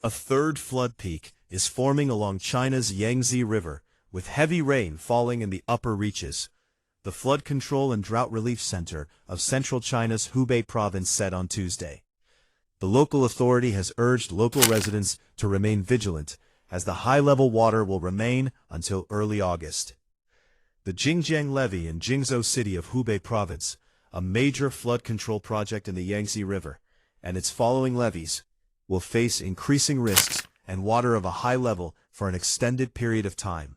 A third flood peak is forming along China's Yangtze River, with heavy rain falling in the upper reaches. The Flood Control and Drought Relief Center of central China's Hubei province said on Tuesday. The local authority has urged local residents to remain vigilant, as the high-level water will remain until early August. The Jingjiang Levee in Jingzhou City of Hubei Province, a major flood control project in the Yangtze River, and its following levees, will face increasing risks and water of a high level for an extended period of time,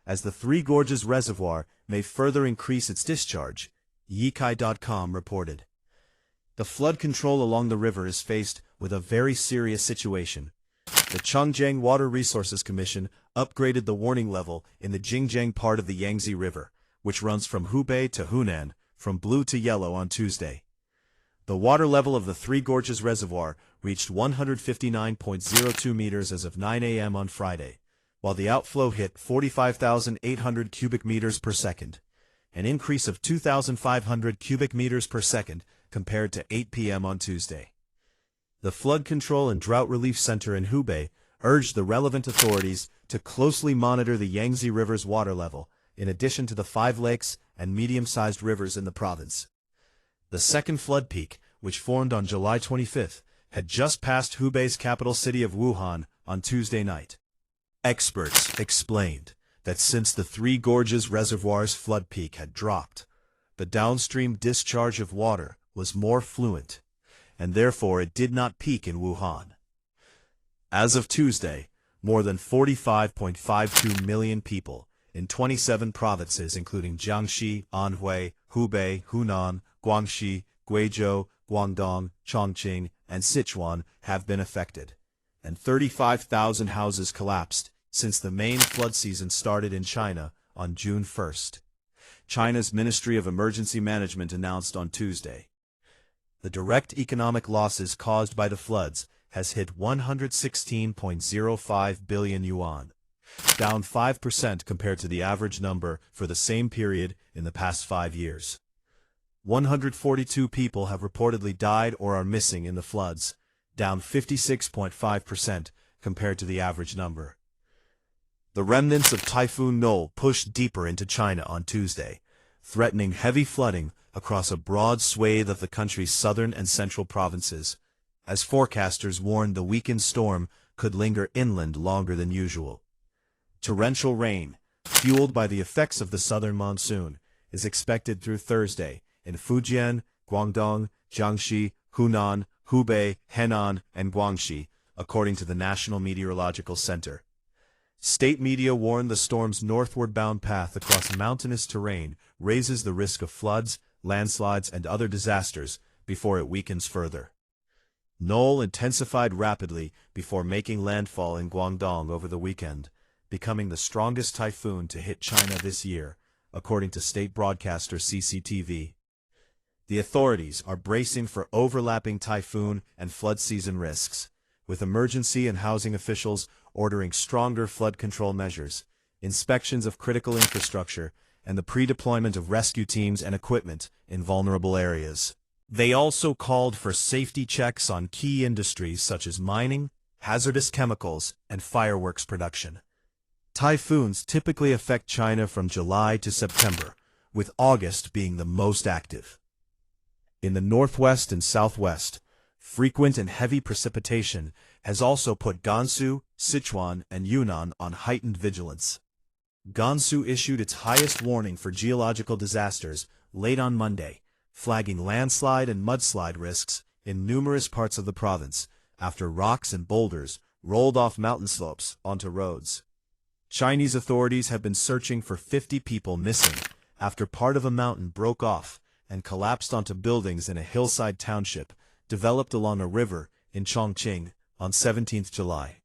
as the Three Gorges Reservoir may further increase its discharge, Yikai.com reported. The flood control along the river is faced with a very serious situation. The Chongjiang Water Resources Commission upgraded the warning level in the Jingjiang part of the Yangtze River, which runs from Hubei to Hunan, from blue to yellow on Tuesday. The water level of the Three Gorges Reservoir reached 159.02 meters as of 9 a.m. on Friday, while the outflow hit 45,800 cubic meters per second, an increase of 2,500 cubic meters per second compared to 8 p.m. on Tuesday. The Flood Control and Drought Relief Center in Hubei urged the relevant authorities to closely monitor the Yangtze River's water level, in addition to the 5 lakes and medium-sized rivers in the province. The second flood peak, which formed on July 25, had just passed Hubei's capital city of Wuhan on Tuesday night. Experts explained that since the Three Gorges Reservoir's flood peak had dropped, the downstream discharge of water was more fluent, and therefore it did not peak in Wuhan. As of Tuesday, more than 45.52 million people in 27 provinces including Jiangxi, Anhui, Hubei, Hunan, Guangxi, Guizhou, Guangdong, Chongqing, and Sichuan have been affected, and 35,000 houses collapsed since the main flood season started in China on June 1. China's Ministry of Emergency Management announced on Tuesday. The direct economic losses caused by the floods has hit 116.05 billion yuan, down 5% compared to the average number for the same period in the past 5 years. 142 people have reportedly died or are missing in the floods, down 56.5% compared to the average number. The remnants of Typhoon Noel pushed deeper into China on Tuesday, threatening heavy flooding across a broad swathe of the country's southern and central provinces, as forecasters warned the weakened storm could linger inland longer than usual. Torrential rain, fueled by the effects of the southern monsoon, is expected through Thursday in Fujian, Guangdong, Jiangxi, Hunan, Hubei, Henan, and Guangxi, according to the National Meteorological Center. State media warned the storm's northward-bound path across mountainous terrain raises the risk of floods, landslides, and other disasters before it weakens further. Noel intensified rapidly before making landfall in Guangdong over the weekend, becoming the strongest typhoon to hit China this year, according to state broadcaster CCTV. The authorities are bracing for overlapping typhoon and flood season risks, with emergency and housing officials ordering stronger flood control measures, inspections of critical infrastructure, and the pre-deployment of rescue teams and equipment in vulnerable areas. They also called for safety checks on key industries such as mining, hazardous chemicals, and fireworks production. Typhoons typically affect China from July to September, with August being the most active. In the northwest and southwest, frequent and heavy precipitation has also put Gansu, Sichuan, and Yunnan on heightened vigilance. Gansu issued its highest warning for geological disasters late on Monday, flagging landslide and mudslide risks in numerous parts of the province after rocks and boulders rolled off mountain slopes onto roads. Chinese authorities have been searching for 50 people missing after part of a mountain broke off and collapsed onto buildings in a hillside township developed along a river in Chongqing on 17 July.